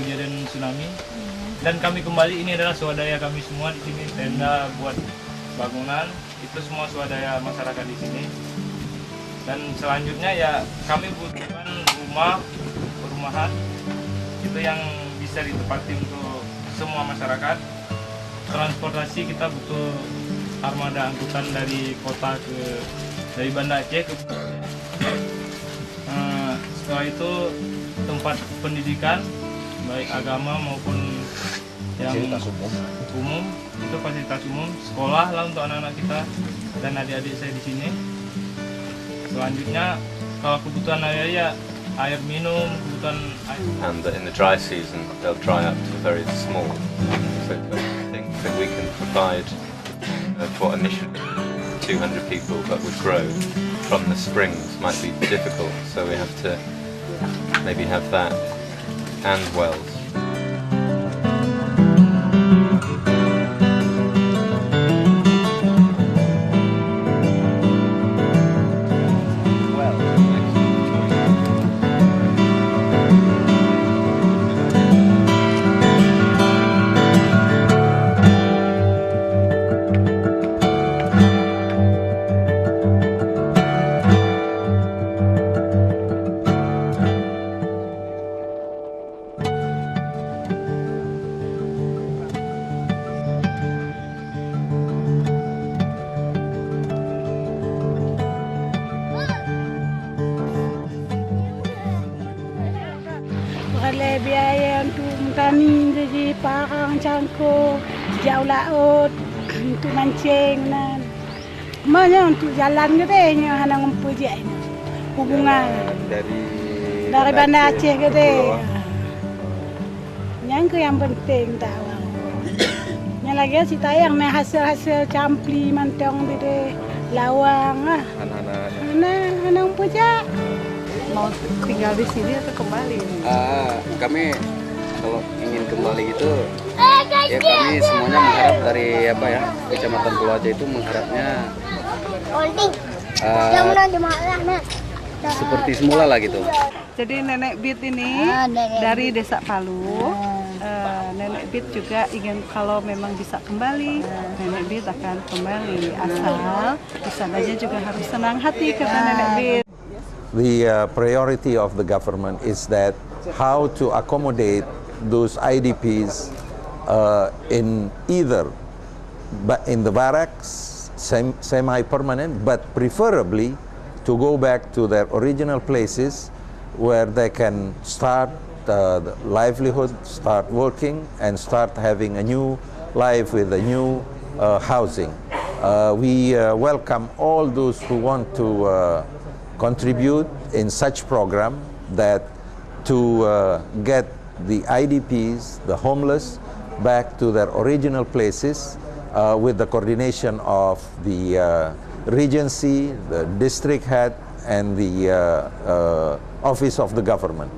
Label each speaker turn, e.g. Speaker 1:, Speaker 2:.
Speaker 1: kejadian tsunami. Dan kami kembali, ini adalah swadaya kami semua di sini, tenda buat bangunan, itu semua swadaya masyarakat di sini. Dan selanjutnya ya kami butuhkan perumahan itu yang bisa ditempati untuk semua masyarakat. Transportasi kita butuh armada angkutan dari kota dari Banda Aceh ke setelah itu tempat pendidikan baik agama maupun yang umum, itu fasilitas umum, sekolah lah untuk anak-anak kita dan adik-adik saya di sini. Selanjutnya kalau kebutuhan air minum, kebutuhan air.
Speaker 2: And in the dry season they'll dry up to very small. So I think that we can provide for initially 200 people, but would grow from the springs might be difficult. So we have to maybe have that and wells.
Speaker 3: Oleh biaya untuk kami jadi parang cangkuk, jauh laut untuk mancing dan semuanya untuk jalan gedenya hanya ngumpul je hubungan dari Banda Aceh gede. Yang yang penting tahu. Yang lagi si tayang nih hasil campli mantong gede lawang anak ngumpul je.
Speaker 4: Mau tinggal di sini atau kembali?
Speaker 5: Kami kalau ingin kembali gitu, ya kami semuanya mengharap dari Kecamatan Pulau Aceh itu mengharapnya seperti semula lah gitu.
Speaker 4: Jadi Nenek Bit ini dari Desa Palu. Nenek Bit juga ingin kalau memang bisa kembali, Nenek Bit akan kembali. Asal di sananya juga harus senang hati kata Nenek Bit.
Speaker 6: The priority of the government is that how to accommodate those IDPs in either in the barracks, semi-permanent, but preferably to go back to their original places where they can start the livelihood, start working, and start having a new life with a new housing. We welcome all those who want to contribute in such program that to get the IDPs, the homeless, back to their original places with the coordination of the Regency, the district head, and the office of the government.